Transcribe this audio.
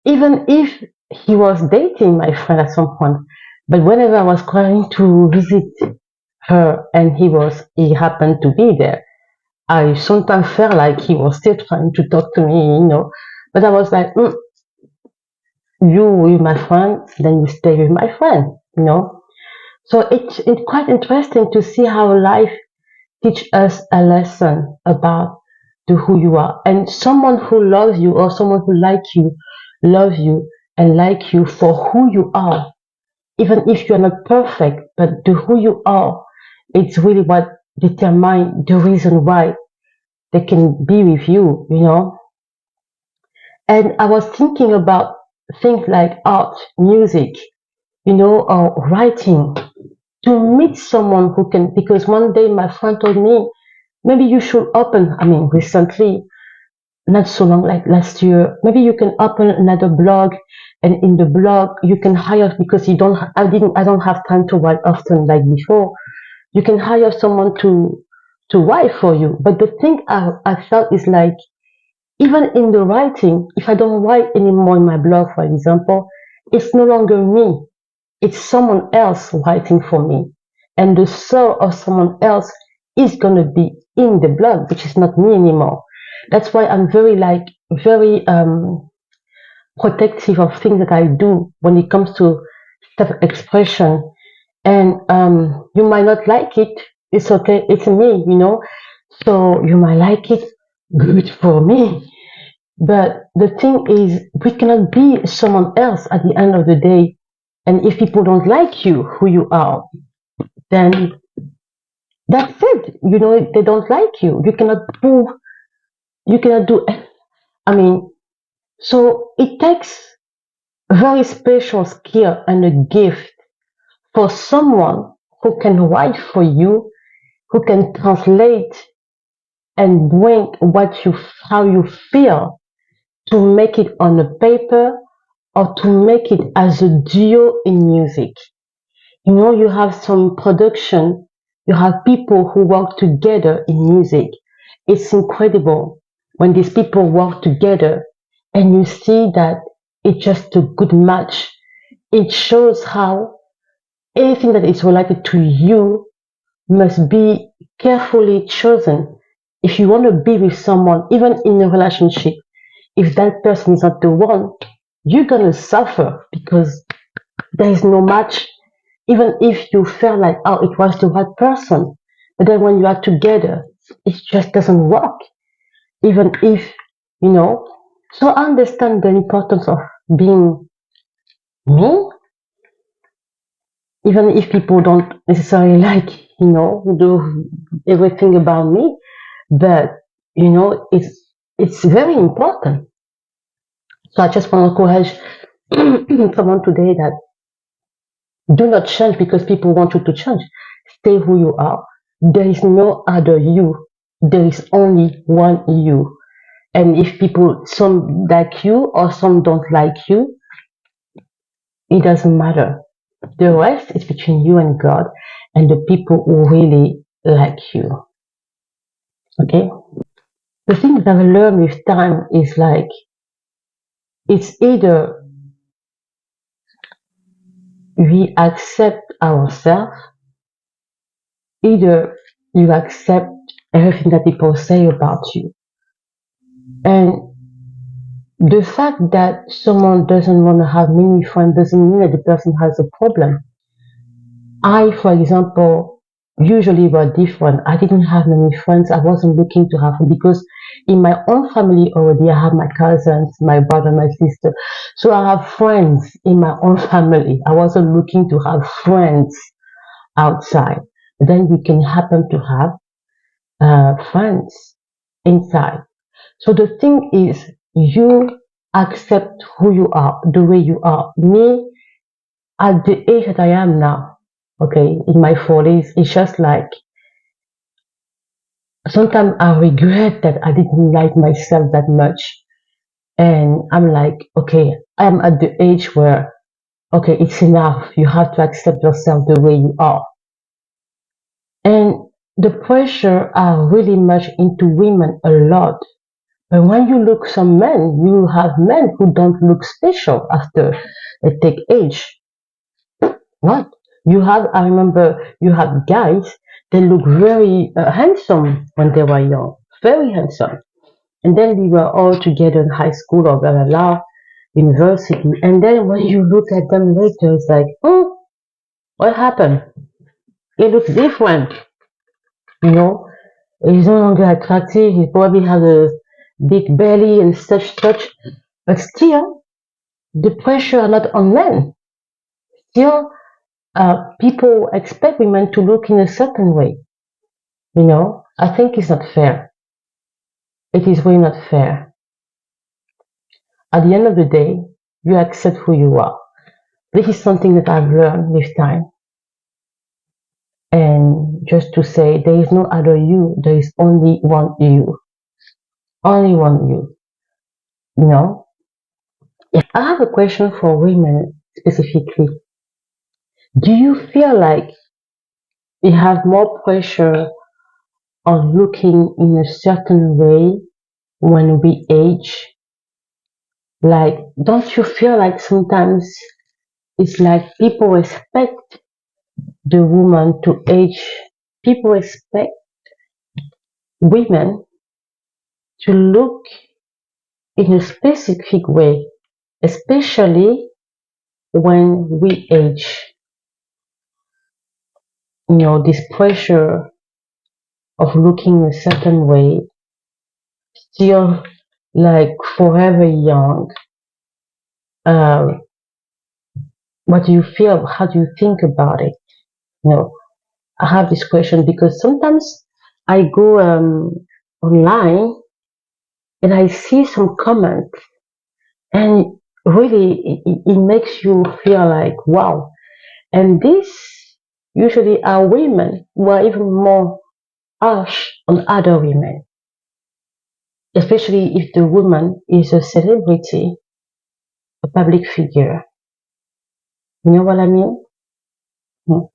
even if he was dating my friend at some point. But whenever I was going to visit her and he happened to be there, I sometimes felt like he was still trying to talk to me. But I was like, you with my friend, then you stay with my friend. So it's quite interesting to see how life teach us a lesson about who you are. And someone who loves you or someone who like you, love you and like you for who you are, even if you're not perfect, but who you are, it's really what determine the reason why they can be with you. And I was thinking about things like art, music, or writing. To meet someone who can, because one day my friend told me, maybe you should open, I mean, recently, not so long, like last year, maybe you can open another blog, and in the blog you can hire, because I don't have time to write often like before. You can hire someone to write for you. But the thing I felt is like, even in the writing, if I don't write anymore in my blog, for example, it's no longer me. It's someone else writing for me. And the soul of someone else is gonna be in the blog, which is not me anymore. That's why I'm very protective of things that I do when it comes to self-expression. And you might not like it. It's okay. It's me. So you might like it. Good for me. But the thing is, we cannot be someone else at the end of the day. And if people don't like you, who you are, then that's it. They don't like you. You cannot prove, you cannot do, I mean, so it takes very special skill and a gift for someone who can write for you, who can translate and bring how you feel, to make it on a paper or to make it as a duo in music. You have some production, you have people who work together in music. It's incredible when these people work together and you see that it's just a good match. It shows how anything that is related to you must be carefully chosen. If you want to be with someone, even in a relationship, if that person is not the one, you're going to suffer, because there is no match. Even if you feel like, oh, it was the right person, but then when you are together, it just doesn't work. Even if, you know, so I understand the importance of being me, even if people don't necessarily do everything about me, but it's very important. So I just want to encourage someone today that do not change because people want you to change. Stay who you are. There is no other you. There is only one you. And if people, some like you or some don't like you, it doesn't matter. The rest is between you and God and the people who really like you. Okay? The thing that I learned with time is like, it's either we accept ourselves, either you accept everything that people say about you. And the fact that someone doesn't want to have many friends doesn't mean that the person has a problem. I, for example, usually were different. I didn't have many friends. I wasn't looking to have because in my own family already I have my cousins, my brother, my sister. So I have friends in my own family. I wasn't looking to have friends outside. Then you can happen to have friends inside. So the thing is, you accept who you are, the way you are. Me, at the age that I am now, okay, in my 40s, it's just like sometimes I regret that I didn't like myself that much. And I'm like, okay, I'm at the age where, okay, it's enough. You have to accept yourself the way you are. And the pressure are really much into women a lot. But when you look some men, you have men who don't look special after they take age. What? You have, I remember you have guys, they look very handsome when they were young, very handsome. And then we were all together in high school or blah, blah, blah, university. And then when you look at them later, it's like, oh, what happened? It looks different, you know? He's no longer attractive. He probably has a big belly and such. But still, the pressure are not on men. Still, people expect women to look in a certain way. You know, I think it's not fair. It is really not fair. At the end of the day, you accept who you are. This is something that I've learned with time. And just to say, there is no other you. There is only one you. Only one you. You know? Yeah. I have a question for women specifically. Do you feel like you have more pressure on looking in a certain way when we age? Like, don't you feel like sometimes it's like people expect the woman to age? People expect women to look in a specific way, especially when we age. You know, this pressure of looking a certain way, still like forever young. Um, what do you feel? How do you think about it? You know, I have this question because sometimes I go online and I see some comments, and really it makes you feel like wow. And this usually are women who are even more harsh on other women, especially if the woman is a celebrity, a public figure. You know what I mean? Hmm.